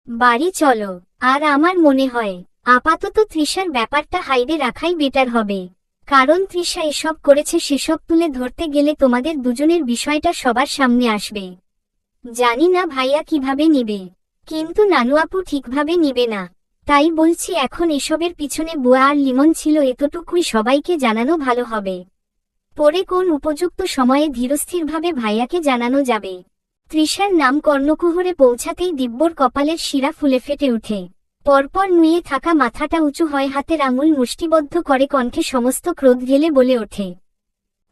বাড়ি চলো। আর আমার মনে হয় আপাতত তৃষার ব্যাপারটা হাইডে রাখাই বেটার হবে, কারণ তৃষা এসব করেছে সেসব তুলে ধরতে গেলে তোমাদের দুজনের বিষয়টা সবার সামনে আসবে। জানি না ভাইয়া কিভাবে নিবে, কিন্তু নানু আপু ঠিকভাবে নিবে না। তাই বলছি এখন এসবের পিছনে বুয়া আর লিমন ছিল এতটুকুই সবাইকে জানানো ভালো হবে। পরে কোন উপযুক্ত সময়ে ধীরস্থিরভাবে ভাইয়াকে জানানো যাবে। তৃষার নাম কর্ণকুহরে পৌঁছাতেই দিব্যর কপালের শিরা ফুলে ফেটে ওঠে। পরপর নুয়ে থাকা মাথাটা উঁচু হয়, হাতের আঙুল মুষ্টিবদ্ধ করে কণ্ঠে সমস্ত ক্রোধ ঢেলে বলে ওঠে,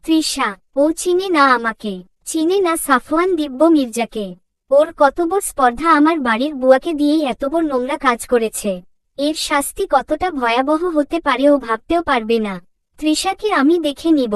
তৃষা, ও চিনে না আমাকে, চিনে না সাফওয়ান দিব্য মির্জাকে। ওর কত বড় স্পর্ধা, আমার বাড়ির বুয়াকে দিয়েই এত বড় নোংরা কাজ করেছে। এর শাস্তি কতটা ভয়াবহ হতে পারে ও ভাবতেও পারবে না। তৃষাকে আমি দেখে নিব।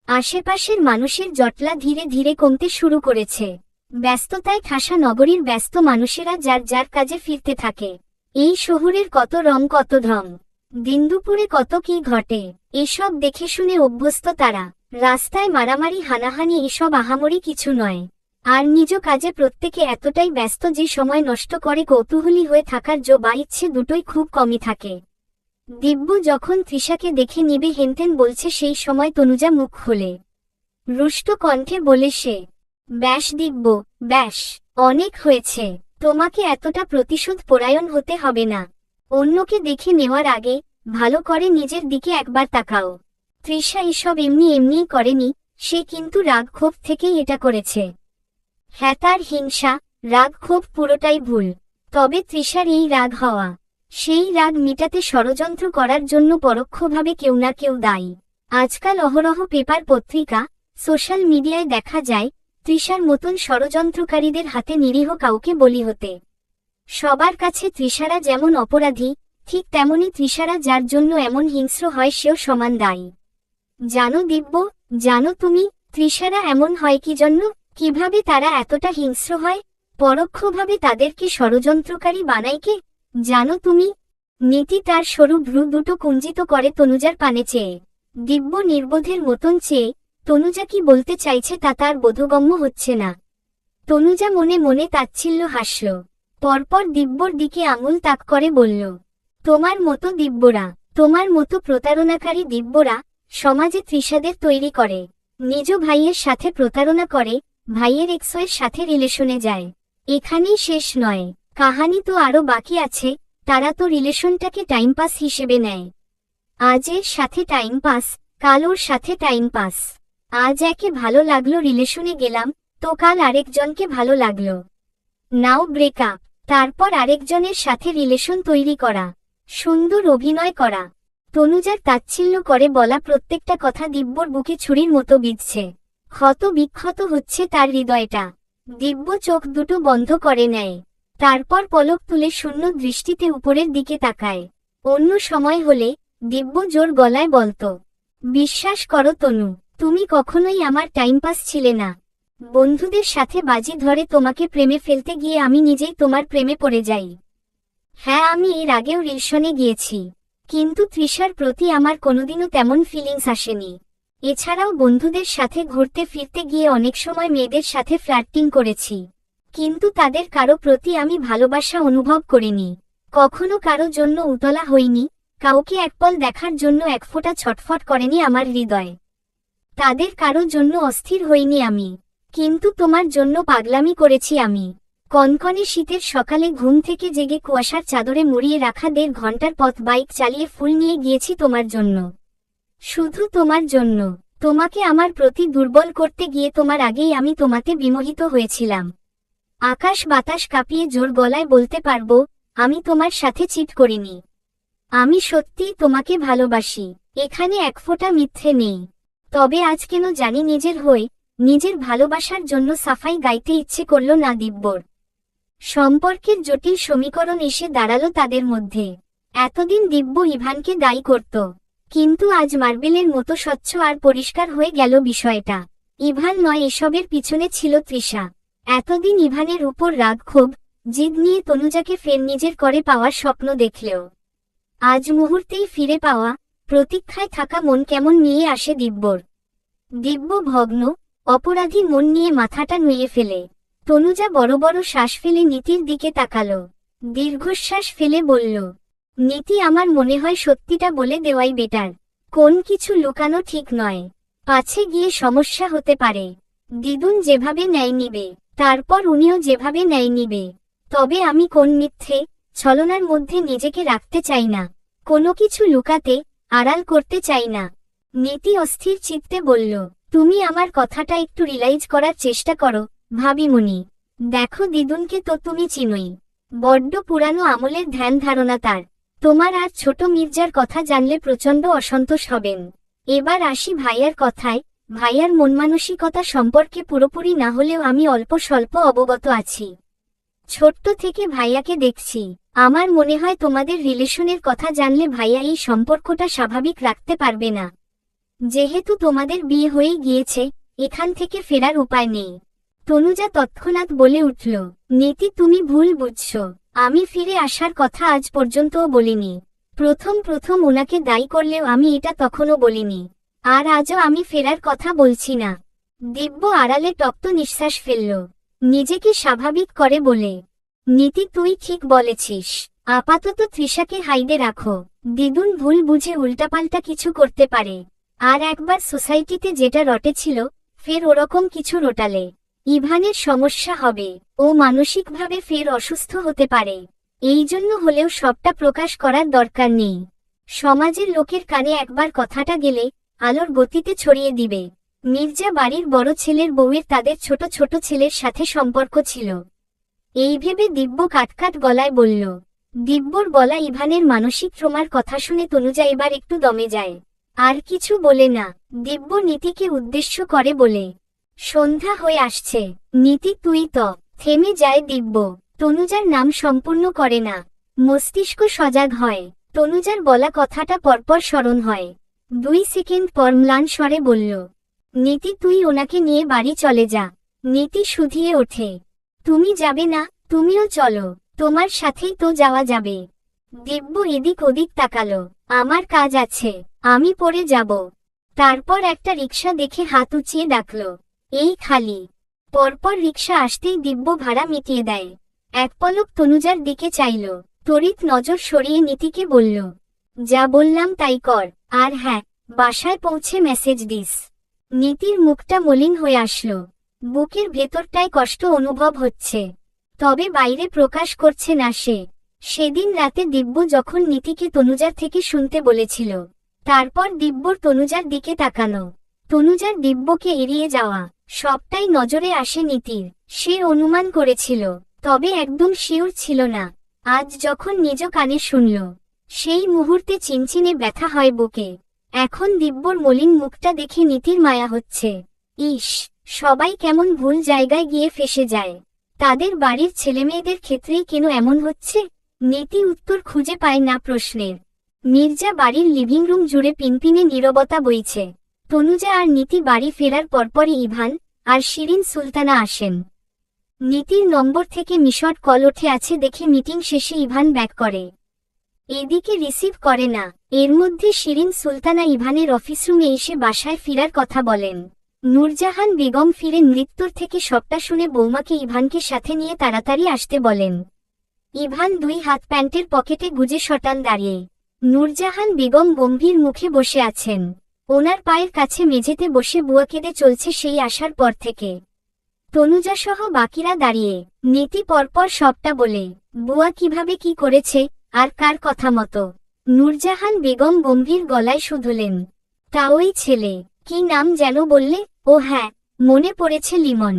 আশেপাশের মানুষের জটলা ধীরে ধীরে কমতে শুরু করেছে। ব্যস্ততায় ঠাসা নগরীর ব্যস্ত মানুষেরা যার যার কাজে ফিরতে থাকে। এই শহরের কত রং, কত ঢং, দিনদুপুরে কত কি ঘটে, এসব দেখে শুনে অভ্যস্ত তারা। রাস্তায় মারামারি, হানাহানি এসব আহামরি কিছু নয়। আর নিজ কাজে প্রত্যেকে এতটাই ব্যস্ত যে সময় নষ্ট করে কৌতূহলী হয়ে থাকার বা ইচ্ছে দুটোই খুব কমই থাকে। দিব্য যখন তৃষাকে দেখে নিবে হেনতেন বলছে সেই সময় তনুজা মুখ খোলে। রুষ্ট কণ্ঠে বলে সে, ব্যাস দিব্য, ব্যাস, অনেক হয়েছে। তোমাকে এতটা প্রতিশোধ পরায়ণ হতে হবে না। অন্যকে দেখে নেওয়ার আগে ভালো করে নিজের দিকে একবার তাকাও। তৃষা এসব এমনি এমনিই করেনি, সে কিন্তু রাগ ক্ষোভ থেকেই এটা করেছে। হ্যাঁ, তার হিংসা, রাগ ক্ষোভ পুরোটাই ভুল। তবে তৃষার এই রাগ হওয়া, সেই রাগ মিটাতে ষড়যন্ত্র করার জন্য পরোক্ষভাবে কেউ না কেউ দায়ী। আজকাল অহরহ পেপার, পত্রিকা, সোশ্যাল মিডিয়ায় দেখা যায় তৃষার মতন ষড়যন্ত্রকারীদের হাতে নিরীহ কাউকে বলি হতে। সবার কাছে তৃষারা যেমন অপরাধী, ঠিক তেমনি তৃষারা যার জন্য এমন হিংস্র হয় সেও সমান দায়ী। জানো দিব্য, জানো তুমি, তৃষারা এমন হয় কি জন্য, কিভাবে তারা এতটা হিংস্র হয়? পরোক্ষভাবে তাদেরকে ষড়যন্ত্রকারী বানায় কে, জানো তুমি? নীতি তার সরু ভ্রু দুটো কুঞ্চিত করে তনুজার পানে চেয়ে। দিব্য নির্বোধের মতন চেয়ে, তনুজা কি বলতে চাইছে তা তার বোধগম্য হচ্ছে না। তনুজা মনে মনে তাচ্ছিল্য হাসল। পরপর দিব্যর দিকে আঙুল তাক করে বলল, তোমার মতো দিব্যরা, তোমার মতো প্রতারণাকারী দিব্যরা সমাজে তৃষাদের তৈরি করে। নিজ ভাইয়ের সাথে প্রতারণা করে, ভাইয়ের এক্সের সাথে রিলেশনে যায়। এখানেই শেষ নয়, কাহানি তো আরও বাকি আছে। তারা তো রিলেশনটাকে টাইম পাস হিসেবে নেয়। আজ এর সাথে টাইম পাস, কাল ওর সাথে টাইম পাস। আজ একে ভালো লাগলো রিলেশনে গেলাম, তো কাল আরেকজনকে ভালো লাগলো, নাও ব্রেকআপ, তারপর আরেকজনের সাথে রিলেশন তৈরি করা, সুন্দর অভিনয় করা। তনুজার তাচ্ছিল্য করে বলা প্রত্যেকটা কথা দিব্যর বুকে ছুরির মতো বিঁধছে। ক্ষত বিক্ষত হচ্ছে তার হৃদয়টা। দিব্য চোখ দুটো বন্ধ করে নেয়, তারপর পলক তুলে শূন্য দৃষ্টিতে উপরের দিকে তাকায়। অন্য সময় হলে দিব্য জোর গলায় বলতো, বিশ্বাস করো তনু, তুমি কখনোই আমার টাইম পাস ছিলে না। বন্ধুদের সাথে বাজি ধরে তোমাকে প্রেমে ফেলতে গিয়ে আমি নিজেই তোমার প্রেমে পড়ে যাই। হ্যাঁ, আমি এর আগেও রিলেশনে গিয়েছি, কিন্তু তৃষার প্রতি আমার কোনোদিনও তেমন ফিলিংস আসেনি। এছাড়াও বন্ধুদের সাথে ঘুরতে ফিরতে গিয়ে অনেক সময় মেয়েদের সাথে ফ্লার্টিং করেছি, কিন্তু তাদের কারো প্রতি আমি ভালোবাসা অনুভব করিনি। কখনো কারো জন্য উতলা হইনি, কাউকে একপল দেখার জন্য এক ফোঁটা ছটফট করেনি আমার হৃদয়। তাদের কারো জন্য অস্থির হইনি আমি, কিন্তু তোমার জন্য পাগলামি করেছি আমি। কনকনে শীতের সকালে ঘুম থেকে জেগে কুয়াশার চাদরে মুড়িয়ে রাখা 1.5 ঘন্টার পথ বাইক চালিয়ে ফুল নিয়ে গিয়েছি তোমার জন্য, শুধু তোমার জন্য। তোমাকে আমার প্রতি দুর্বল করতে গিয়ে তোমার আগেই আমি তোমাতে বিমোহিত হয়েছিলাম। আকাশ বাতাস কাঁপিয়ে জোর গলায় বলতে পারবো, আমি তোমার সাথে চিট করিনি। আমি সত্যিই তোমাকে ভালোবাসি, এখানে এক ফোঁটা মিথ্যে নেই। তবে আজ কেন জানি নিজের হয়ে, নিজের ভালোবাসার জন্য সাফাই গাইতে ইচ্ছে করল না দিব্যর। সম্পর্কের জটিল সমীকরণ এসে দাঁড়ালো তাদের মধ্যে। এতদিন দিব্য ইভানকে দায়ী করত, কিন্তু আজ মার্বেলের মতো স্বচ্ছ আর পরিষ্কার হয়ে গেল বিষয়টা। ইভান নয়, এসবের পিছনে ছিল তৃষা। এতদিন ইভানের উপর রাগ ক্ষোভ, জিদ নিয়ে তনুজাকে ফের নিজের করে পাওয়ার স্বপ্ন দেখলেও আজ মুহূর্তেই ফিরে পাওয়া, প্রতীক্ষায় থাকা মন কেমন নিয়ে আসে দিব্যর। দিব্য ভগ্ন, অপরাধী মন নিয়ে মাথাটা নুয়ে ফেলে। তনুজা বড় বড় শ্বাস ফেলে নীতির দিকে তাকালো। দীর্ঘশ্বাস ফেলে বলল, নীতি আমার মনে হয় সত্যিটা বলে দেওয়াই বেটার। কোন কিছু লুকানো ঠিক নয়, পাছে গিয়ে সমস্যা হতে পারে। দিদুন যেভাবে ন্যায় নিবে, তারপর উনিও যেভাবে ন্যায় নিবে। তবে আমি কোন মিথ্যে ছলনার মধ্যে নিজেকে রাখতে চাই না, কোনো কিছু লুকাতে আড়াল করতে চাই না। নীতি অস্থির চিত্তে বলল, তুমি আমার কথাটা একটু রিলাইজ করার চেষ্টা করো ভাবিমণি। দেখো দিদুনকে তো তুমি চিনোই, বড্ড পুরানো আমলের ধ্যান ধারণা তার। তোমার আর ছোট মির্জার কথা জানলে প্রচণ্ড অসন্তোষ হবেন। এবার আসি ভাইয়ার কথায়। ভাইয়ার মনমানসিকতা সম্পর্কে পুরোপুরি না হলেও আমি অল্প স্বল্প অবগত আছি। ছোট্ট থেকে ভাইয়াকে দেখছি। আমার মনে হয় তোমাদের রিলেশনের কথা জানলে ভাইয়া এই সম্পর্কটা স্বাভাবিক রাখতে পারবে না। যেহেতু তোমাদের বিয়ে হয়েই গিয়েছে, এখান থেকে ফেরার উপায় নেই। তনুজা তৎক্ষণাৎ বলে উঠল, নীতি তুমি ভুল বুঝছো। আমি ফিরে আসার কথা আজ পর্যন্তও বলিনি। প্রথম ওনাকে দায়ী করলেও আমি এটা তখনও বলিনি। আর আজও আমি ফেরার কথা বলছি না। দিব্য আড়ালে টপ্ত নিঃশ্বাস ফেলল, নিজেকে স্বাভাবিক করে বলে, নীতি তুই ঠিক বলেছিস। আপাতত তৃষাকে হাইডে রাখো। দিদুন ভুল বুঝে উল্টাপাল্টা কিছু করতে পারে। আর একবার সোসাইটিতে যেটা রটেছিল, ফের ওরকম কিছু রটালে ইভানের সমস্যা হবে। ও মানসিকভাবে ফের অসুস্থ হতে পারে। এই জন্য হলেও সবটা প্রকাশ করার দরকার নেই। সমাজের লোকের কানে একবার কথাটা গেলে আলোর গতিতে ছড়িয়ে দিবে। মির্জা বাড়ির বড় ছেলের বউয়ের তাদের ছোট ছোট ছেলের সাথে সম্পর্ক ছিল। এই ভেবে দিব্য কাটকাট গলায় বলল। দিব্যর বলা ইভানের মানসিক ট্রমার কথা শুনে তনুজা এবার একটু দমে যায়। আর কিছু বলে না। দিব্য নীতিকে উদ্দেশ্য করে বলে, সন্ধ্যা হয়ে আসছে। নীতি তুই তো। থেমে যায় দিব্য। তনুজার নাম সম্পূর্ণ করে না। মস্তিষ্ক সজাগ হয়। তনুজার বলা কথাটা পরপর স্মরণ হয়। 2 সেকেন্ড পর ম্লান স্বরে বলল, নীতি তুই ওনাকে নিয়ে বাড়ি চলে যা। নীতি শুধিয়ে ওঠে, তুমি যাবে না? তুমিও চলো, তোমার সাথেই তো যাওয়া যাবে। দিব্য এদিক ওদিক তাকালো, আমার কাজ আছে, আমি পরে যাব। তারপর একটা রিকশা দেখে হাত উঁচিয়ে ডাকল, এই খালি। পরপর রিকশা আসতেই দিব্য ভাড়া মিটিয়ে দেয়। এক পলক তনুজার দিকে চাইল, তড়িৎ নজর সরিয়ে নীতিকে বলল, যা বললাম তাই কর। আর হ্যাঁ, বাসায় পৌঁছে মেসেজ দিস। নীতির মুখটা মলিন হয়ে আসলো। বুকের ভেতরটায় কষ্ট অনুভব হচ্ছে, তবে বাইরে প্রকাশ করছে না সে। সেদিন রাতে দিব্য যখন নীতিকে তনুজার থেকে শুনতে বলেছিল, তারপর দিব্যর তনুজার দিকে তাকানো, তনুজার দিব্যকে এড়িয়ে যাওয়া, সবটাই নজরে আসে নীতির। সে অনুমান করেছিল, তবে একদম শিওর ছিল না। আজ যখন নিজ কানে শুনল, সেই মুহূর্তে চিনচিনে ব্যথা হয় বুকে। এখন দিব্যর মলিন মুখটা দেখে নীতির মায়া হচ্ছে। ইস, সবাই কেমন ভুল জায়গায় গিয়ে ফেসে যায়। তাদের বাড়ির ছেলেমেয়েদের ক্ষেত্রেই কেন এমন হচ্ছে? নীতি উত্তর খুঁজে পায় না প্রশ্নের। মির্জা বাড়ির লিভিং রুম জুড়ে পিনপিনে নীরবতা বইছে। তনুজা আর নীতি বাড়ি ফেরার পরপরই ইভান আর শিরিন সুলতানা আসেন। নীতির নম্বর থেকে মিশড কল ওঠে আছে দেখে মিটিং শেষে ইভান ব্যাক করে। এদিকে রিসিভ করে না। এর মধ্যে শিরিন সুলতানা ইভানের অফিস রুমে এসে বাসায় ফিরার কথা বলেন। নূরজাহান বেগম ফিরে মৃত্যুর থেকে সবটা শুনে বৌমাকে ইভানকে সাথে নিয়ে তাড়াতাড়ি আসতে বলেন। ইভান 2 হাত প্যান্টের পকেটে গুজে শটান দাঁড়িয়ে। নূরজাহান বেগম গম্ভীর মুখে বসে আছেন। ওনার পায়ের কাছে মেঝেতে বসে বুয়া কেঁদে চলছে সেই আসার পর থেকে। তনুজা সহ বাকিরা দাঁড়িয়ে। নীতি পরপর সবটা বলে, বুয়া কিভাবে কি করেছে আর কার কথা মতো। নূরজাহান বেগম গম্ভীর গলায় শুধলেন, তা ওই ছেলে, কি নাম যেন বললে? ও হ্যাঁ, মনে পড়েছে, লিমন।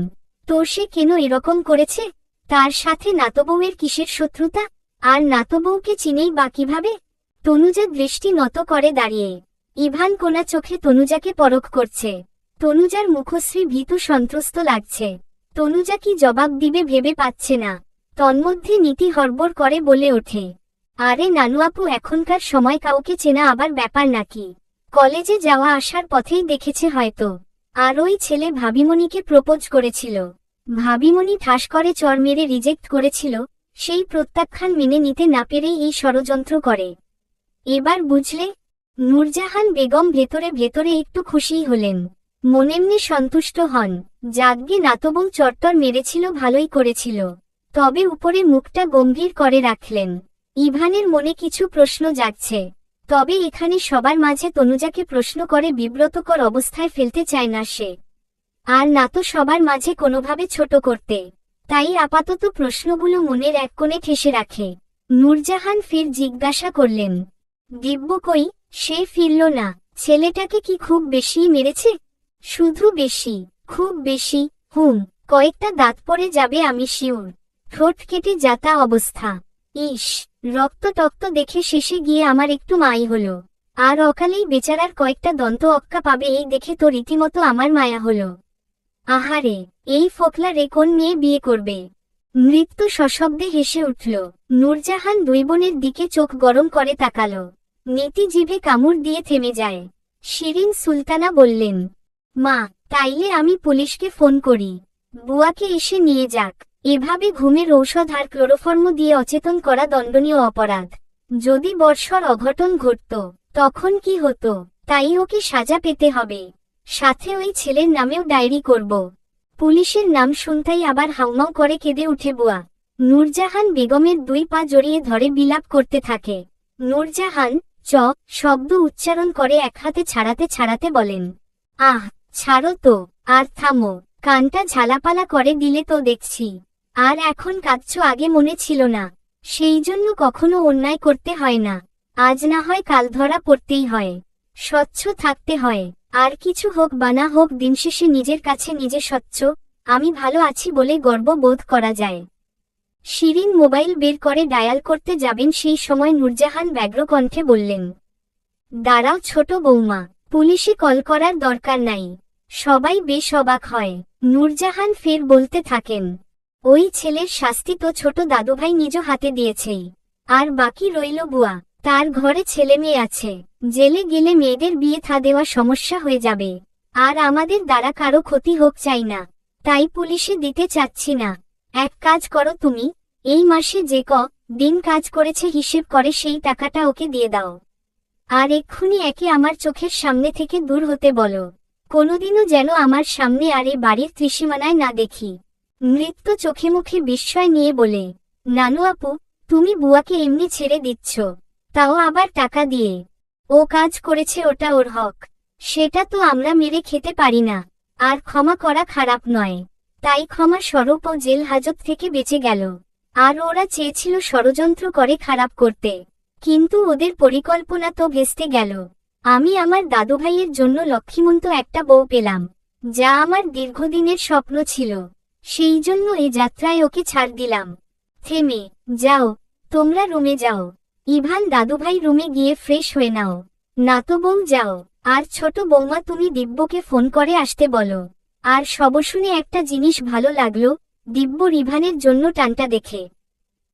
তো সে কেন এরকম করেছে? তার সাথে নাতবউয়ের কিসের শত্রুতা? আর নাতবউকে চিনেই বা কিভাবে? তনুজা দৃষ্টি নত করে দাঁড়িয়ে। ইভান কোনা চোখে তনুজাকে পরখ করছে। তনুজার মুখশ্রী ভীতু সন্ত্রস্ত লাগছে। তনুজা কি জবাব দিবে ভেবে পাচ্ছে না। তন্মধ্যে নীতি হড়বড় করে বলে ওঠে, আরে নানু আপু, এখনকার সময় কাউকে চেনা আবার ব্যাপার নাকি? কলেজে যাওয়া আসার পথেই দেখেছে হয়তো। আর ওই ছেলে ভাবিমণিকে প্রপোজ করেছিল। ভাবিমণি ঠাস করে চর মেরে রিজেক্ট করেছিল। সেই প্রত্যাখ্যান মেনে নিতে না পেরেই এই ষড়যন্ত্র করে। এবার বুঝলে? নূরজাহান বেগম ভেতরে ভেতরে একটু খুশিই হলেন, মনেমনে সন্তুষ্ট হন। যাগ্গে নাতবউ চট্টর মেরেছিল, ভালোই করেছিল। তবে উপরে মুখটা গম্ভীর করে রাখলেন। ইভানের মনে কিছু প্রশ্ন জাগছে, তবে এখানে সবার মাঝে তনুজাকে প্রশ্ন করে বিব্রতকর অবস্থায় ফেলতে চায় না সে, আর না তো সবার মাঝে কোনোভাবে ছোট করতে। তাই আপাতত প্রশ্নগুলো মনের এক কোণে ঠেসে রাখে। নূরজাহান ফির জিজ্ঞাসা করলেন, দিব্য কই? সে ফিরল না। ছেলেটাকে কি খুব বেশি মেরেছে? শুধু বেশি? খুব বেশি? কয়েকটা দাঁত পড়ে যাবে আমি শিওর। ঠোঁট কেটে যাতা অবস্থা। ইস, রক্ত টক্ত দেখে শেষে গিয়ে আমার একটু মাই হলো। আর অকালেই বেচারার কয়েকটা দন্ত অক্কা পাবে এই দেখে তো রীতিমতো আমার মায়া হলো। আহারে, এই ফোকলা রে কোন মেয়ে বিয়ে করবে? মৃত্যু সশব্দে হেসে উঠল। নূরজাহান দুই বোনের দিকে চোখ গরম করে তাকালো। নীতি জিভে কামড় দিয়ে থেমে যায়। শিরিন সুলতানা বললেন, মা, তাইলে আমি পুলিশকে ফোন করি, বুয়াকে এসে নিয়ে যাক। এভাবে ঘুমের ঔষধ আর ক্লোরোফর্ম দিয়ে অচেতন করা দণ্ডনীয় অপরাধ। যদি বর্ষর অঘটন ঘটত তখন কি হতো? তাই ওকে সাজা পেতে হবে। সাথে ওই ছেলের নামেও ডায়েরি করব। পুলিশের নাম শুনতেই আবার হাউমাউ করে কেঁদে উঠে বুয়া। নূরজাহান বেগমের দুই পা জড়িয়ে ধরে বিলাপ করতে থাকে। নূরজাহান শব্দ উচ্চারণ করে এক হাতে ছাড়াতে ছাড়াতে বলেন, আহ, ছাড়ো তো, আর থামো। কানটা ঝালাপালা করে দিলে তো দেখছি। আর এখন কাঁদছো, আগে মনে ছিল না। সেই জন্য কখনো অন্যায় করতে হয় না। আজ না হয় কাল ধরা পড়তেই হয়। স্বচ্ছ থাকতে হয়। আর কিছু হোক বা না হোক, দিন শেষে নিজের কাছে নিজে স্বচ্ছ, আমি ভালো আছি বলে গর্ব বোধ করা যায়। শিরিন মোবাইল বের করে ডায়াল করতে যাবেন, সেই সময় নূরজাহান ব্যগ্র কণ্ঠে বললেন, দাঁড়াও ছোট বৌমা, পুলিশে কল করার দরকার নাই। সবাই বেশ অবাক হয়। নূরজাহান ফের বলতে থাকেন, ওই ছেলের শাস্তি তো ছোট দাদুভাই নিজ হাতে দিয়েছেই। আর বাকি রইল বুয়া। তার ঘরে ছেলে মেয়ে আছে। জেলে গেলে মেয়েদের বিয়ে থা দেওয়া সমস্যা হয়ে যাবে। আর আমাদের দ্বারা কারো ক্ষতি হোক চাই না। তাই পুলিশে দিতে চাচ্ছি না। এক কাজ করো তুমি, এই মাসে যে দিন কাজ করেছে হিসেব করে সেই টাকাটা ওকে দিয়ে দাও। আর এক্ষুনি একে আমার চোখের সামনে থেকে দূর হতে বলো। কোনোদিনও যেন আমার সামনে আর এ বাড়ির ত্রিসীমানায় না দেখি। মৃত্যু চোখে মুখে বিস্ময় নিয়ে বলে, নানু আপু, তুমি বুয়াকে এমনি ছেড়ে দিচ্ছ, তাও আবার টাকা দিয়ে? ও কাজ করেছে, ওটা ওর হক। সেটা তো আমরা মেরে খেতে পারি না। আর ক্ষমা করা খারাপ নয়, তাই ক্ষমা স্বরূপ ও জেল হাজত থেকে বেঁচে গেল। আর ওরা চেয়েছিল ষড়যন্ত্র করে খারাপ করতে, কিন্তু ওদের পরিকল্পনা তো ভেস্তে গেল। আমি আমার দাদুভাইয়ের জন্য লক্ষ্মীমন্ত একটা বউ পেলাম, যা আমার দীর্ঘদিনের স্বপ্ন ছিল। সেই জন্য এই যাত্রায় ওকে ছাড় দিলাম। থেমে যাও, তোমরা রুমে যাও। ইভান দাদুভাই রুমে গিয়ে ফ্রেশ হয়ে নাও। না তো বউ যাও। আর ছোট বৌমা, তুমি দিব্যকে ফোন করে আসতে বলো। আর সব শুনে একটা জিনিস ভালো লাগলো, দিব্য ইভানের জন্য টানটা দেখে।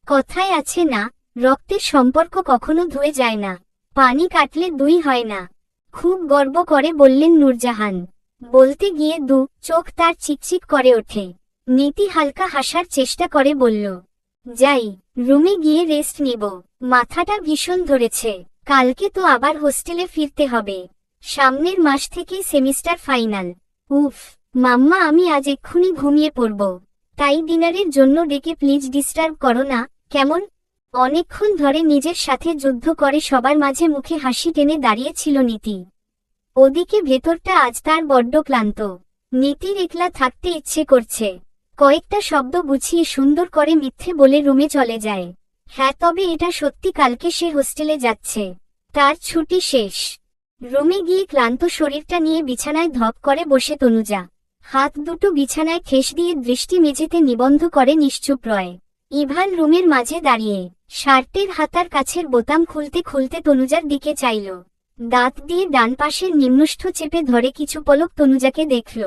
কথায় আছে না, রক্তের সম্পর্ক কখনো ধুয়ে যায় না, পানি কাটলে দুই হয় না। খুব গর্ব করে বললেন নূরজাহান। বলতে গিয়ে চোখ তার চিকচিক করে ওঠে। নীতি হালকা হাসার চেষ্টা করে বলল, যাই, রুমে গিয়ে রেস্ট নিব। মাথাটা ভীষণ ধরেছে। কালকে তো আবার হোস্টেলে ফিরতে হবে। সামনের মাস থেকে সেমিস্টার ফাইনাল। উফ, মাম্মা, আমি আজ এক্ষুনি ঘুমিয়ে পড়ব। তাই ডিনারের জন্য ডেকে প্লিজ ডিস্টার্ব করো না, কেমন? অনেকক্ষণ ধরে নিজের সাথে যুদ্ধ করে সবার মাঝে মুখে হাসি টেনে দাঁড়িয়েছিল নীতি। ওদিকে ভেতরটা আজ তার বড্ড ক্লান্ত। নীতির একলা থাকতে ইচ্ছে করছে। কয়েকটা শব্দ গুছিয়ে সুন্দর করে মিথ্যে বলে রুমে চলে যায়। হ্যাঁ, তবে এটা সত্যি, কালকে সে হোস্টেলে যাচ্ছে। তার ছুটি শেষ। রুমে গিয়ে ক্লান্ত শরীরটা নিয়ে বিছানায় ধপ করে বসে তনুজা। হাত দুটো বিছানায় ঠেস দিয়ে দৃষ্টি মেঝেতে নিবন্ধ করে নিশ্চুপ রয়। ইভান রুমের মাঝে দাঁড়িয়ে শার্টের হাতার কাছের বোতাম খুলতে খুলতে তনুজার দিকে চাইল। দাঁত দিয়ে ডান পাশের নিম্নষ্ঠ চেপে ধরে কিছু পলক তনুজাকে দেখল।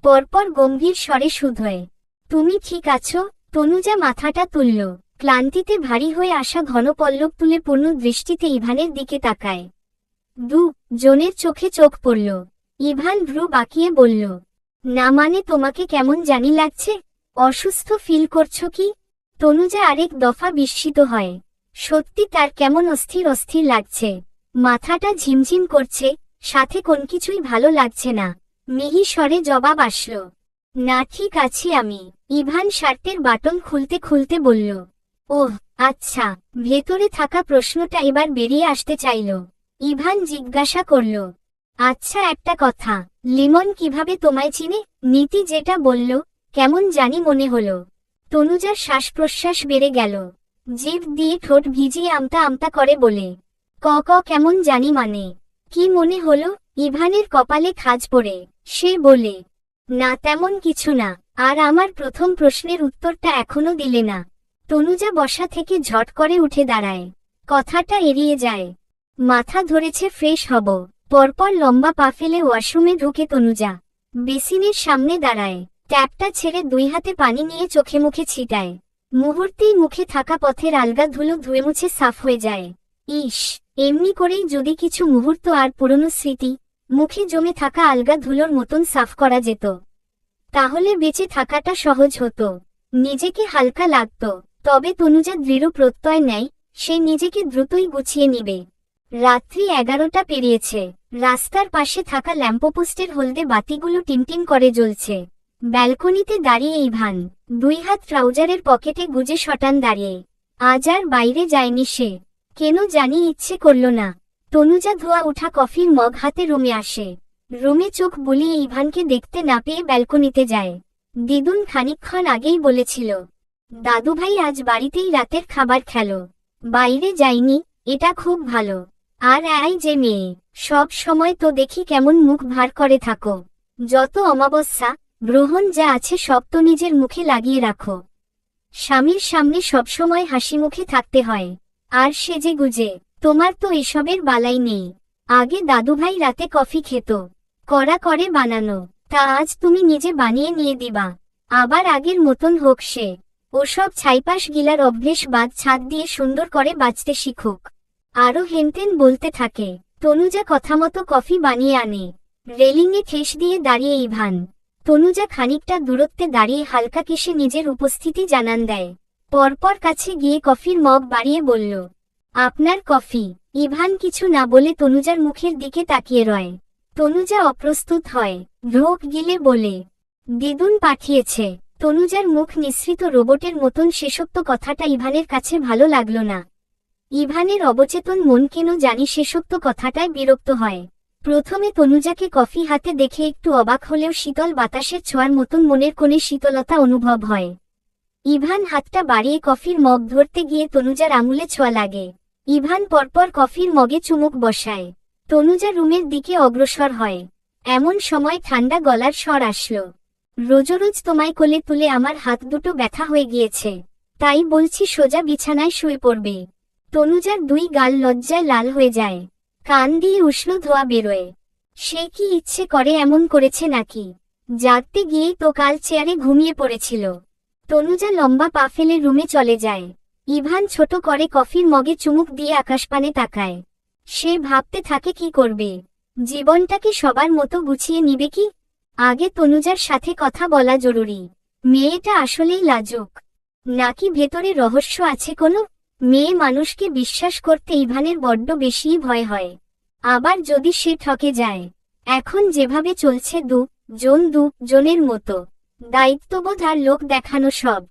পরপর গম্ভীর স্বরে শুধোয়, তুমি ঠিক আছো? তনুজা মাথাটা তুলল। ক্লান্তিতে ভারী হয়ে আসা ঘন পল্লব তুলে পূর্ণ দৃষ্টিতে ইভানের দিকে তাকায়। জনের চোখে চোখ পড়ল। ইভান ভ্রু বাঁকিয়ে বলল, না মানে তোমাকে কেমন জানি লাগছে? অসুস্থ ফিল করছো কি? তনুজা আরেক দফা বিস্মিত হয়। সত্যি তার কেমন অস্থির অস্থির লাগছে। মাথাটা ঝিমঝিম করছে, সাথে কোন কিছুই ভালো লাগছে না। মিহি স্বরে জবাব আসলো, না, ঠিক আছি আমি। ইভান শার্টের বাটন খুলতে খুলতে বলল। ওহ আচ্ছা। ভেতরে থাকা প্রশ্নটা এবার বেরিয়ে আসতে চাইল। ইভান জিজ্ঞাসা করল, আচ্ছা একটা কথা, লিমন কিভাবে তোমায় চিনে? নীতি যেটা বলল, কেমন জানি মনে হলো। তনুজার শ্বাস প্রশ্বাস বেড়ে গেল। জিভ দিয়ে ঠোঁট ভিজিয়ে আমতা আমতা করে বলে, কেমন জানি মানে? কি মনে হলো? ইভানের কপালে খাজ পড়ে। সে বলে, না তেমন কিছু না। আর আমার প্রথম প্রশ্নের উত্তরটা এখনো দিলে না। তনুজা বসা থেকে ঝট করে উঠে দাঁড়ায়। কথাটা এড়িয়ে যায়। মাথা ধরেছে ফ্রেশ হব। পরপর লম্বা পা ফেলে ওয়াশরুমে ঢুকে তনুজা। বেসিনের সামনে দাঁড়ায়। ট্যাপটা ছেড়ে দুই হাতে পানি নিয়ে চোখে মুখে ছিটায়। মুহূর্তেই মুখে থাকা পথের আলগা ধুলো ধুয়ে মুছে সাফ হয়ে যায়। ইস, এমনি করেই যদি কিছু মুহূর্ত আর পুরনো স্মৃতি মুখে জমে থাকা আলগা ধুলোর মতন সাফ করা যেত, তাহলে বেঁচে থাকাটা সহজ হতো, নিজেকে হালকা লাগত। তবে তনুজা দৃঢ় প্রত্যয় নেয় সে নিজেকে দ্রুতই গুছিয়ে নিবে। রাত্রি 11টা পেরিয়েছে। রাস্তার পাশে থাকা ল্যাম্পপোস্টের হলদে বাতিগুলো টিমটিম করে জ্বলছে। ব্যালকনিতে দাঁড়িয়ে ইভান, দুই হাত ট্রাউজারের পকেটে গুজে শটান দাঁড়িয়ে। আজ আর বাইরে যায়নি সে, কেন জানি ইচ্ছে করল না। তনুজা ধোয়া ওঠা কফির মগ হাতে রুমে আসে। রুমে চোখ বুলিয়ে ইভানকে দেখতে না পেয়ে ব্যালকনিতে যায়। দিদুন খানিকক্ষণ আগেই বলেছিল, দাদুভাই আজ বাড়িতেই রাতের খাবার খেলো, বাইরে যায়নি, এটা খুব ভালো। আর এই যে মেয়ে, সব সময় তো দেখি কেমন মুখ ভার করে থাকো। যত অমাবস্যা গ্রহণ যা আছে সব তো নিজের মুখে লাগিয়ে রাখো। স্বামীর সামনে সবসময় হাসি মুখে থাকতে হয়, আর সেজে গুজে তোমার তো এসবের বালাই নেই। আগে দাদুভাই রাতে কফি খেত, কড়া করে বানানো, তা আজ তুমি নিজে বানিয়ে নিয়ে দিবা। আবার আগের মতন হোক সে, ওসব ছাইপাশ গিলার অভ্যেস বাদ ছাদ দিয়ে সুন্দর করে বাঁচতে শিখুক। আরো হেনতেন বলতে থাকে। তনুজা কথামতো কফি বানিয়ে আনে। রেলিংয়ে ঠেস দিয়ে দাঁড়িয়ে ইভান। তনুজা খানিকটা দূরত্বে দাঁড়িয়ে হালকা কেশে নিজের উপস্থিতি জানান দেয়। পরপর কাছে গিয়ে কফির মগ বাড়িয়ে বলল, আপনার কফি। ইভান কিছু না বলে তনুজার মুখের দিকে তাকিয়ে রয়। তনুজা অপ্রস্তুত হয়, ঢোক গিলে বলে, দিদুন পাঠিয়েছে। তনুজার মুখ নিঃসৃত রোবটের মতন শেষোক্ত কথাটা ইভানের কাছে ভালো লাগল না। ইভানের অবচেতন মন কেন জানি শেষোক্ত কথাটায় বিরক্ত হয়। প্রথমে তনুজাকে কফি হাতে দেখে একটু অবাক হলেও শীতল বাতাসের ছোঁয়ার মতন মনের কোণে শীতলতা অনুভব হয়। ইভান হাতটা বাড়িয়ে কফির মগ ধরতে গিয়ে তনুজার আঙুলে ছোঁয়া লাগে। ইভান পরপর কফির মগে চুমুক বসায়। তনুজা রুমের দিকে অগ্রসর হয়। এমন সময় ঠান্ডা গলার স্বর আসলো, রোজ তোমায় কোলে তুলে আমার হাত দুটো ব্যথা হয়ে গিয়েছে, তাই বলছি সোজা বিছানায় শুয়ে পড়বে। তনুজার দুই গাল লজ্জায় লাল হয়ে যায়। কান দিয়ে উষ্ণ ধোয়া বেরোয়। সে কি ইচ্ছে করে এমন করেছে নাকি? জাগতে গিয়েই তো কাল চেয়ারে ঘুমিয়ে পড়েছিল। তনুজা লম্বা পা ফেলে রুমে চলে যায়। ইভান ছোট করে কফির মগে চুমুক দিয়ে আকাশপানে তাকায়। সে ভাবতে থাকে কি করবে, জীবনটাকে সবার মতো গুছিয়ে নিবে কি? আগে তনুজার সাথে কথা বলা জরুরি। মেয়েটা আসলেই লাজুক, নাকি ভেতরে রহস্য আছে কোনো? মেয়ে মানুষকে বিশ্বাস করতে ইভানের বড্ড বেশিই ভয় হয়। আবার যদি সে ঠকে যায়। এখন যেভাবে চলছে জনের মতো দায়িত্ববোধ আর লোক দেখানো, সব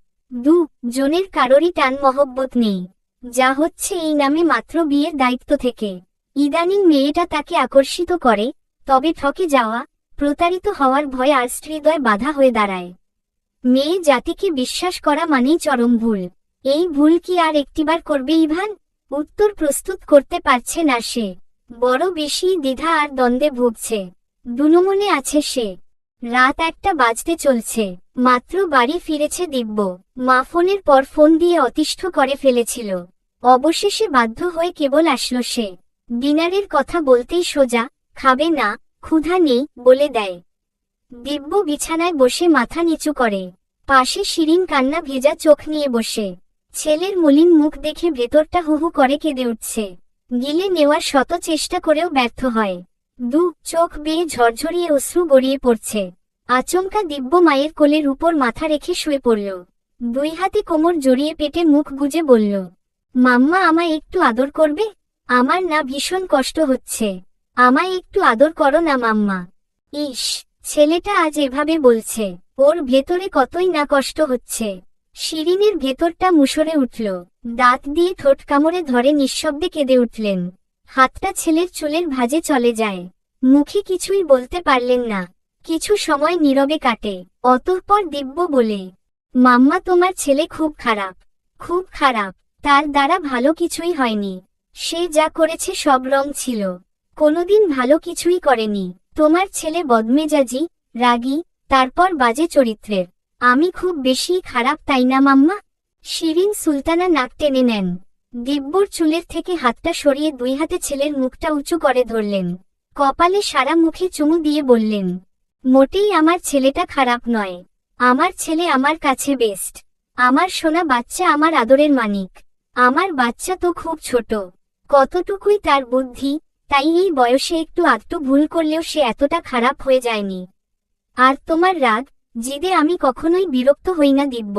জনের কারোরই টান মহব্বত নেই। যা হচ্ছে এই নামে মাত্র বিয়ের দায়িত্ব থেকে। ইদানিং মেয়েটা তাকে আকর্ষিত করে, তবে ঠকে যাওয়া, প্রতারিত হওয়ার ভয় আর হৃদয় বাধা হয়ে দাঁড়ায়। মেয়ে জাতিকে বিশ্বাস করা মানেই চরম ভুল। এই ভুল কি আর একটিবার করবে ইভান? উত্তর প্রস্তুত করতে পারছে না সে। বড় বেশি দ্বিধা আর দ্বন্দ্বে ভুগছে। দুনমনে আছে সে। রাত 1টা বাজতে চলছে। মাত্র বাড়ি ফিরেছে দিব্য। মা ফোনের পর ফোন দিয়ে অতিষ্ঠ করে ফেলেছিল। অবশেষে বাধ্য হয়ে কেবল আসলো সে। ডিনারের কথা বলতেই সোজা, খাবে না, ক্ষুধা নেই বলে দেয়। দিব্য বিছানায় বসে মাথা নিচু করে। পাশে শিরিন কান্না ভেজা চোখ নিয়ে বসে। ছেলের মলিন মুখ দেখে ভেতরটা হুহু করে কেঁদে উঠছে। গিলে নেওয়ার শত চেষ্টা করেও ব্যর্থ হয়। চোখ বেয়ে ঝরঝরিয়ে অশ্রু গড়িয়ে পড়ছে। আচমকা দিব্য মায়ের কোলের উপর মাথা রেখে শুয়ে পড়ল। দুই হাতে কোমর জড়িয়ে পেটে মুখ গুজে বলল, মাম্মা আমায় একটু আদর করবে? আমার না ভীষণ কষ্ট হচ্ছে, আমায় একটু আদর করো না মাম্মা। ইস, ছেলেটা আজ এভাবে বলছে। ওর ভেতরে কতই না কষ্ট হচ্ছে। শিরিনের ভেতরটা মুষড়ে উঠল, দাঁত দিয়ে ঠোঁট কামড়ে ধরে নিঃশব্দে কেঁদে উঠলেন। হাতটা ছেলের চুলের ভাঁজে চলে যায়। মুখে কিছুই বলতে পারলেন না। কিছু সময় নীরবে কাটে, অতঃপর দিব্য বলে, মাম্মা তোমার ছেলে খুব খারাপ, খুব খারাপ। তার দ্বারা ভালো কিছুই হয়নি। সে যা করেছে সব রং ছিল, কোনোদিন ভালো কিছুই করেনি। তোমার ছেলে বদমেজাজি, রাগী, তারপর বাজে চরিত্রের। আমি খুব বেশি খারাপ তাই না মাম্মা? শিরিন সুলতানা নাক টেনে নেন। দিব্যর চুলের থেকে হাতটা সরিয়ে দুই হাতে ছেলের মুখটা উঁচু করে ধরলেন। কপালে সারা মুখে চুমু দিয়ে বললেন, মোটেই আমার ছেলেটা খারাপ নয়। আমার ছেলে আমার কাছে বেস্ট। আমার সোনা বাচ্চা, আমার আদরের মানিক। আমার বাচ্চা তো খুব ছোট, কতটুকুই তার বুদ্ধি, তাই এই বয়সে একটু আধটু ভুল করলেও সে এতটা খারাপ হয়ে যায়নি। আর তোমার রাগ, জিদে আমি কখনোই বিরক্ত হই না দিব্য।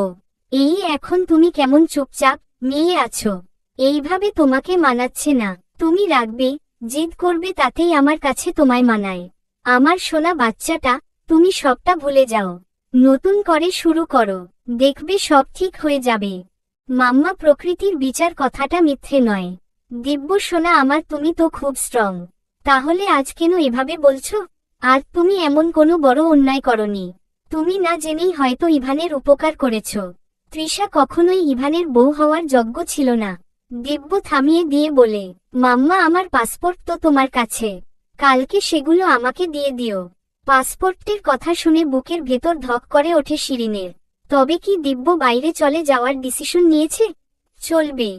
এই এখন তুমি কেমন চুপচাপ মেয়ে আছো, এইভাবে তোমাকে মানাচ্ছে না। তুমি রাগবে, জিদ করবে, তাতেই আমার কাছে তোমায় মানায়। আমার সোনা বাচ্চাটা, তুমি সবটা ভুলে যাও, নতুন করে শুরু করো, দেখবে সব ঠিক হয়ে যাবে। মাম্মা প্রকৃতির বিচার কথাটা মিথ্যে নয়। দিব্য সোনা আমার, তুমি তো খুব স্ট্রং। তাহলে আজ কেন এভাবে বলছো? আর তুমি এমন কোনো বড় অন্যায় করনি। তুমি না জেনেই হয়তো ইভানের উপকার করেছ। তৃষা কখনোই ইভানের বউ হওয়ার যোগ্য ছিল না। দিব্য থামিয়ে দিয়ে বলে, মাম্মা আমার পাসপোর্ট তো তোমার কাছে, কালকে সেগুলো আমাকে দিয়ে দিও। পাসপোর্টের কথা শুনে বুকের ভেতর ধক করে ওঠে শিরিনের। তবে কি দিব্য বাইরে চলে যাওয়ার ডিসিশন নিয়েছে? চলবে।